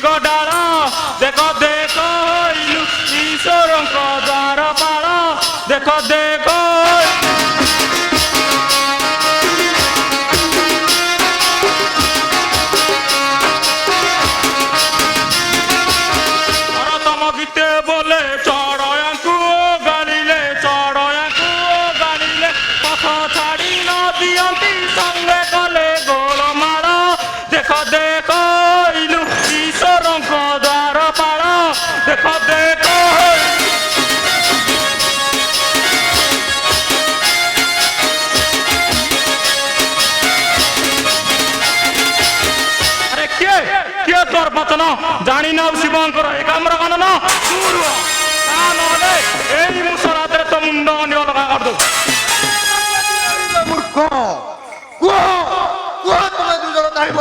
ଗଡାଳ ଦେଖ ଦେଖ ଇଲୁ ଈଶ୍ୱରଙ୍କ ଦ୍ୱାର ପାଳ ଦେଖ ଦେଖ ତମ ଗୀତେ ବୋଲେ ଚଢ଼ୟାଙ୍କୁ ଗାଳିଲେ ପଥ ଛାଡ଼ି ନ ଦିଅନ୍ତି ସଙ୍ଗେ କଲେ ଗୋଳମାଳ ଦେଖ ଦେଖ ଇଲୁ ଈଶ୍ୱରଙ୍କ ଦ୍ୱାର ପାଳ ଦେଖ ଦେଖ ଆରେ କିଏ କିଏ ତୋର ବଚନ ଜାଣିନ ଶିବଙ୍କର ଏକାମ୍ର କାନନ ନହେଲେ ଏଇ ମୁସରାତରେ ତ ମୁଣ୍ଡ ଅଲଗା କରିଦଉ ମୂର୍ଖ କୁହ କୁହ ତୁମେ ଦୁଇଜଣ ଚାହିଁବ